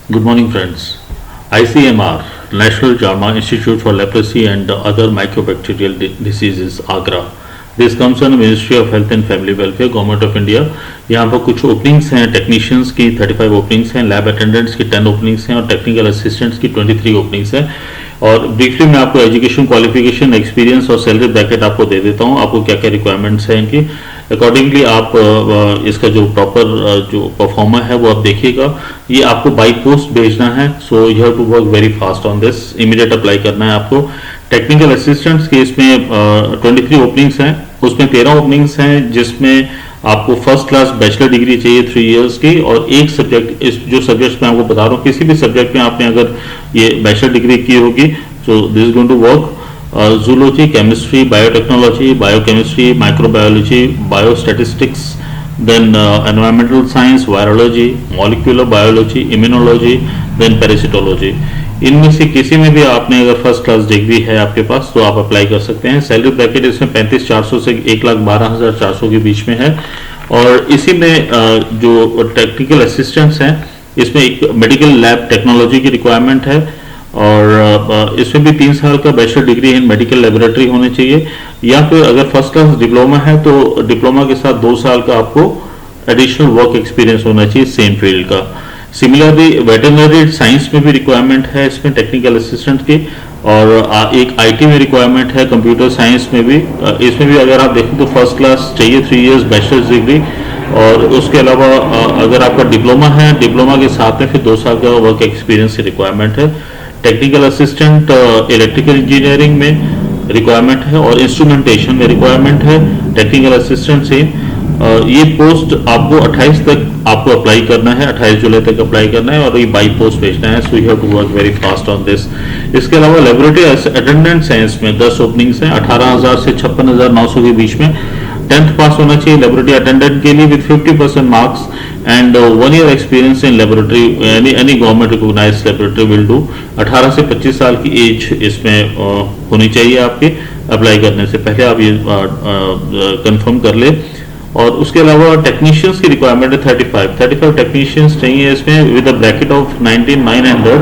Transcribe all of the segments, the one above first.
Good morning, friends. ICMR, National Jarma Institute for Leprosy and Other Mycobacterial Diseases, Agra. This comes under Ministry of Health and Family Welfare, Government of India. यहाँ पर कुछ openings हैं, technicians की 35 openings हैं, lab attendants की 10 openings हैं और technical assistants की 23 ओपनिंग्स हैं। और ब्रीफली मैं आपको एजुकेशन, क्वालिफिकेशन, एक्सपीरियंस और सैलरी ब्रैकेट आपको दे देता हूँ, आपको क्या क्या रिक्वायरमेंट्स हैं इनकी। अकॉर्डिंगली आप इसका जो प्रॉपर जो परफॉर्मर है वो आप देखिएगा। ये आपको बाई पोस्ट भेजना है, so you have to work very fast on this. Immediate apply करना है आपको। टेक्निकल असिस्टेंट्स के इसमें 23 ओपनिंग्स हैं, उसमें 13 ओपनिंग्स हैं जिसमें आपको फर्स्ट क्लास बैचलर डिग्री चाहिए 3 इयर्स की, और एक सब्जेक्ट, इस जो सब्जेक्ट्स मैं आपको बता रहा हूँ, किसी भी सब्जेक्ट में आपने अगर ये बैचलर डिग्री की होगी so this is going to work. Zoology, chemistry, biotechnology, biochemistry, microbiology, biostatistics, then environmental science, virology, molecular biology, immunology, then parasitology। इनमें से किसी में भी आपने अगर फर्स्ट क्लास डिग्री है आपके पास तो आप अप्लाई कर सकते हैं। सैलरी ब्रैकेट इसमें 35,400 से 1,12,400 के बीच में है। और इसी में जो टेक्निकल असिस्टेंट्स हैं इसमें एक मेडिकल लैब टेक्नोलॉजी की रिक्वायरमेंट है, और इसमें भी 3 साल का bachelor degree in medical laboratory होनी चाहिए, या फिर अगर फर्स्ट क्लास डिप्लोमा है तो डिप्लोमा के साथ 2 साल का आपको एडिशनल वर्क एक्सपीरियंस होना चाहिए सेम फील्ड का। सिमिलरली वेटरनरी साइंस में भी रिक्वायरमेंट है इसमें टेक्निकल असिस्टेंट की, और एक आईटी में रिक्वायरमेंट है, कंप्यूटर साइंस में भी। इसमें भी अगर आप देखें तो फर्स्ट क्लास चाहिए 3 इयर्स बैचलर्स डिग्री, और उसके अलावा अगर आपका डिप्लोमा है, डिप्लोमा के साथ में फिर 2 साल का वर्क एक्सपीरियंस की रिक्वायरमेंट है। टेक्निकल असिस्टेंट इलेक्ट्रिकल इंजीनियरिंग में रिक्वायरमेंट है, और इंस्ट्रूमेंटेशन में रिक्वायरमेंट है टेक्निकल असिस्टेंट से। ये पोस्ट आपको 28 तक आपको अप्लाई करना है, 28 जुलाई तक अप्लाई करना है, और ये बाई पोस्ट भेजना है, so you have to work very fast on this. इसके अलावा लेबोरेटरी अटेंडेंट साइंस में 10 ओपनिंग्स हैं, 18,000 से 56,900 के बीच में। 10th पास होना चाहिए लेबोरेटरी अटेंडेंट के लिए with 50% marks, and 1 year experience in laboratory, any government recognised laboratory will do. 18 से 25 साल की एज इसमें होनी चाहिए आपके अप्लाई करने से पहले, आप ये कंफर्म कर ले। और उसके अलावा टेक्नीशियंस की रिक्वायरमेंट है 35 टेक्नीशियंस चाहिए इसमें विद अ ब्रैकेट ऑफ 19,900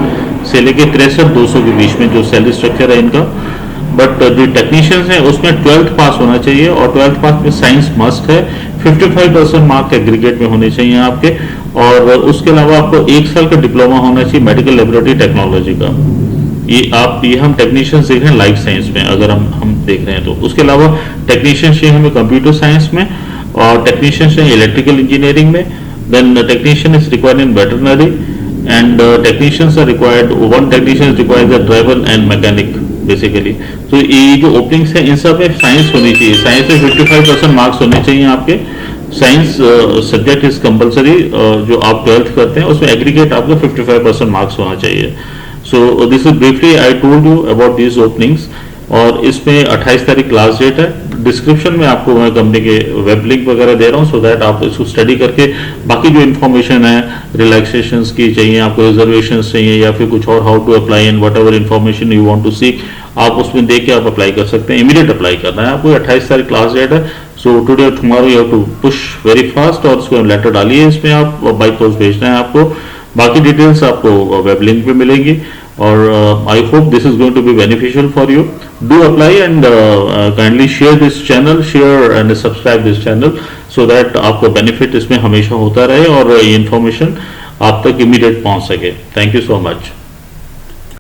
से लेके 63,200 के बीच में जो सैलरी स्ट्रक्चर है इनका। बट जो टेक्नीशियंस हैं उसमें 12th पास होना चाहिए, और 12th पास में साइंस मस्ट है। 55% मार्क एग्रीगेट में होने चाहिए आपके, और उसके अलावा आपको 1 साल का डिप्लोमा होना चाहिए मेडिकल लेबोरेटरी टेक्नोलॉजी का। ये हम टेक्नीशियंस देख रहे हैं लाइफ साइंस में, अगर हम देख रहे हैं तो। उसके अलावा टेक्नीशियंस चाहिए हमें कंप्यूटर साइंस में, और टेक्नीशियंस चाहिए इलेक्ट्रिकल इंजीनियरिंग में। Then technician is required in veterinary, and technicians are required, 1 technician required the driver and mechanic basically. तो ये जो ओपनिंग्स है इन सब में साइंस होनी चाहिए, साइंस में 55% मार्क्स होने चाहिए आपके। साइंस सब्जेक्ट इज कंपलसरी, जो आप 12th करते हैं उसमें एग्रीगेट आपका 55% मार्क्स होना चाहिए। सो this is briefly I told you about these openings, और इसमें 28 तारीख लास्ट डेट है। डिस्क्रिप्शन में आपको मैं कंपनी के वेब लिंक वगैरह दे रहा हूँ, सो दैट आप इसको स्टडी करके बाकी जो इन्फॉर्मेशन है, रिलैक्सेशंस की चाहिए आपको, रिजर्वेशंस चाहिए, या फिर कुछ और, how to apply and whatever information you want to seek, आप उसमें देख के आप अप्लाई कर सकते हैं। इमीडिएट अप्लाई करना है आपको, 28 तारीख लास्ट डेट है। सो टुडे और tomorrow you have to push very fast, और उसको लेटर डालिए इसमें, आप बाई पोस्ट भेजना है आपको। बाकी डिटेल्स आपको वेब लिंक पे मिलेंगी, और I hope this is going to be beneficial for you. Do apply and kindly share this channel, share and subscribe this channel, so that आपको benefit इसमें हमेशा होता रहे और ये information आप तक immediate पहुंच सके। Thank you so much.